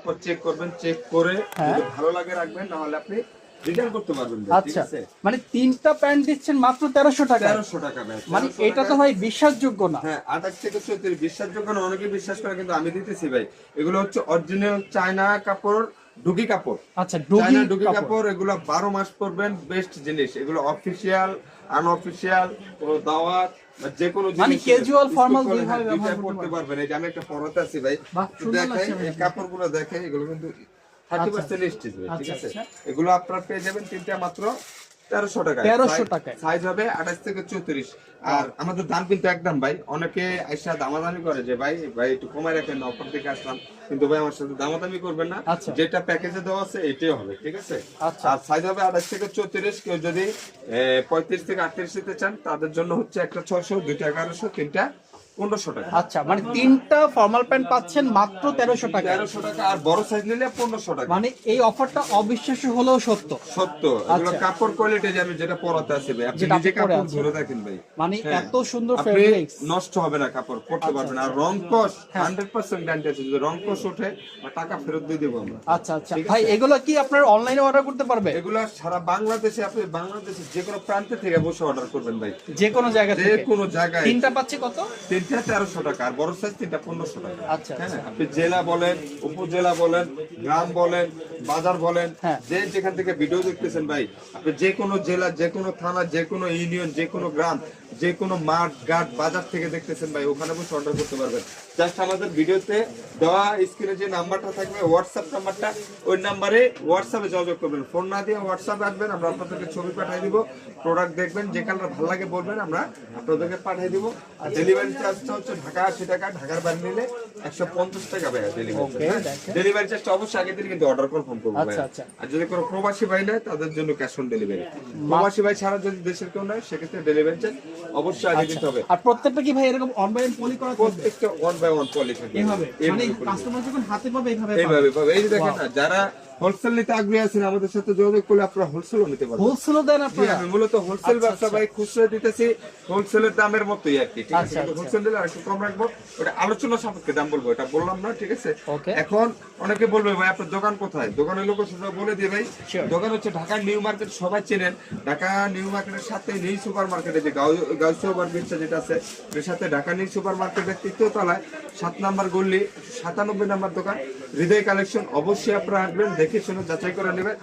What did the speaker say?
তারপর চেক করবেন, চেক করে হ্যাঁ। যদি ভালো লাগে রাখবেন, না হলে আপনি রিটার্ন করতে পারবেন ভাই, ঠিক আচ্ছা, আছে? মানে 3টা প্যান্ট দিচ্ছেন মাত্র 1300 টাকা। 1300 টাকা ভাই, মানে 1300 এটা তো টাকায়। ভাই বিশ্বাসযোগ্য না। হ্যাঁ, 28 থেকে 34 বিশ্বাসযোগ্য না, অনেকে বিশ্বাস করে, কিন্তু আমি দিতেছি ভাই। এগুলো হচ্ছে অরিজিনাল চায়না কাপড়, ডুগি কাপড়। আচ্ছা, ডুগি চায়না ডুগি কাপড়। কাপড়, এগুলো 12 মাস পরবেন, বেস্ট জিনিস এগুলো। অফিসিয়াল, আনঅফিসিয়াল, কোনো দাওয়াত বা যে কোনো মানে জিনিস casual, formal দুইভাবে দুইভাবে ব্যবহার করতে করতে পারবেন। এই যে আমি একটা পরাতে আছি ভাই, বাহ, সুন্দর দেখাই লাগছে ভাই এই আপনার। কাপড়গুলো, দেখে এগুলো কিন্তু 30% স্টিচ ভাই, ঠিক আচ্ছা, আছে? আচ্ছা। এগুলো আপনারা পেয়ে যাবেন তিনটা মাত্র 1300 টাকায়। 1300 টাকায়। সাইজ হবে 28 থেকে 34। আর আমাদের দাম কিন্তু একদম ভাই, অনেকে আইসা দামাদামি করে যে ভাই ভাই একটু কমায় রাখেন, অফার থেকে আসলাম, কিন্তু ভাই আমার সাথে দামাদামি করবেন না। আচ্ছা। যেটা প্যাকেজে দেওয়া আছে এটাই হবে, ঠিক আছে? আচ্ছা। আর সাইজ হবে 28 থেকে 34। কেউ যদি 35 থেকে 38 নিতে চান, তাদের জন্য হচ্ছে একটা 600, দুইটা 1100, তিনটা 1500 টাকা। আচ্ছা, মানে 3টা ফর্মাল প্যান্ট পাচ্ছেন মাত্র 1300 টাকা। 1300 টাকা, আর বড় সাইজ নিলে 1500 টাকা। মানে এই অফারটা অবিশ্বাস্য হলেও সত্য। সত্য, এগুলো আচ্ছা। কাপড় কোয়ালিটি যে আমি যেটা পরাতে আছি ভাই, আপনি যেটা নিজে আপনি পরে কাপড় আছেন। ধরে দেখেন ভাই, মানে হ্যাঁ, এত সুন্দর আপনি ফেব্রিক্স। নষ্ট হবে না, কাপড় পরতে আচ্ছা, পারবেন। আর আচ্ছা। রং কস হ্যাঁ। 100% গ্যারান্টি আছে, যদি রং কস ওঠে বা টাকা ফেরত দিয়ে দেবো আমরা। আচ্ছা, আচ্ছা ঠিক ভাই, আছে? এগুলো কি আপনার অনলাইনে অর্ডার করতে পারবে? এগুলো সারা বাংলাদেশে, আপনি বাংলাদেশের যে কোনো প্রান্ত থেকে বসে অর্ডার করবেন ভাই, যে কোনো জায়গা যে থেকে। কোনো জায়গায়। 3টা পাচ্ছি কত? তিনটা 1300 টাকা, আর বড় সাইজ তিনটা 1500 টাকা। আচ্ছা, হ্যাঁ, আচ্ছা। আপনি জেলা বলেন, উপজেলা বলেন, গ্রাম বলেন, বাজার বলেন, হ্যাঁ। যে যেখান থেকে ভিডিও দেখতেছেন ভাই, আপনি যে কোনো জেলা, যে কোনো থানা, যে কোনো ইউনিয়ন, যে কোনো গ্রাম, যে কোনো মাঠ ঘাট বাজার থেকে দেখতেছেন ভাই, ওখানে বসে অর্ডার করতে পারবেন। জাস্ট আমাদের ভিডিওতে দেওয়া স্ক্রিনে যে নাম্বারটা থাকবে, হোয়াটসঅ্যাপ নাম্বারটা, ওই নাম্বারে হোয়াটসঅ্যাপে যোগাযোগ করবেন। ফোন না দিয়ে হোয়াটসঅ্যাপে আসবেন, আমরা আপনাদেরকে ছবি পাঠিয়ে দিব, প্রোডাক্ট দেখবেন, যে কালার ভালো লাগে বলবেন, আমরা আপনাদেরকে পাঠিয়ে দিব। আর ডেলিভারি চার্জটা হচ্ছে ঢাকা 80 টাকা, ঢাকার বাইরে নিলে 150 টাকা ভাই ডেলিভারি। Okay, দেখেন। ডেলিভারি চার্জটা অবশ্যই আগে দিন, কিন্তু অর্ডার কনফার্ম করবো ভাই। আচ্ছা, আচ্ছা। আর যদি কোনো প্রবাসী ভাই নেয়, তাদের জন্য ক্যাশ অন ডেলিভারি। প্রবাসী ভাই ছাড়া যদি দেশের কেউ নেয়, সেক্ষেত্রে ডেলিভারি চার্জ অবশ্যই আগে দিতে হবে। আর প্রত্যেকটা কি ভাই এরকম অনলাইন পলি করা থাকবে? প্রত্যেকটা 1 বাই 1 পলি থাকবে এভাবে মানে এইভাবে পলি। কাস্টমার যখন হাতে পাবে এইভাবে এইভাবে পাবে। এই যে দেখেন না, যারা হোলসেল নিতে আগ্রহী আছেন, আমাদের সাথে যোগাযোগ করলে আপনারা হোলসেলও নিতে পারবেন। হোলসেলও দেন জি, আপনারা? আমি মূলত হোলসেল আচ্ছা, ব্যবসা আচ্ছা। ভাই, খুচরা দিতেছি হোলসেলের দামের মতোই আর কি, ঠিক আছে? আচ্ছা, কিন্তু আচ্ছা। হোলসেল দিলে আর একটু কম রাখবো, ওটা আলোচনা সাপেক্ষে দাম বলবো, এটা বললাম না, ঠিক আছে? Okay. এখন অনেকে বলবে ভাই আপনার দোকান কোথায়, দোকানের লোকেশনটা বলে দিই ভাই। Sure. দোকান হচ্ছে ঢাকা নিউ মার্কেট, সবাই চেনেন। ঢাকা নিউ মার্কেটের সাথে নিউ সুপার মার্কেটে যে গাউসিয়া ওভার ব্রিজটা যেটা আছে, এর সাথে ঢাকা নিউ সুপার মার্কেটের 3য় তলায় 7 নাম্বার গলি, 97 নাম্বার দোকান, হৃদয় কালেকশন। অবশ্যই আপনারা আসবেন, দেখে শুনে যাচাই করে নেবেন।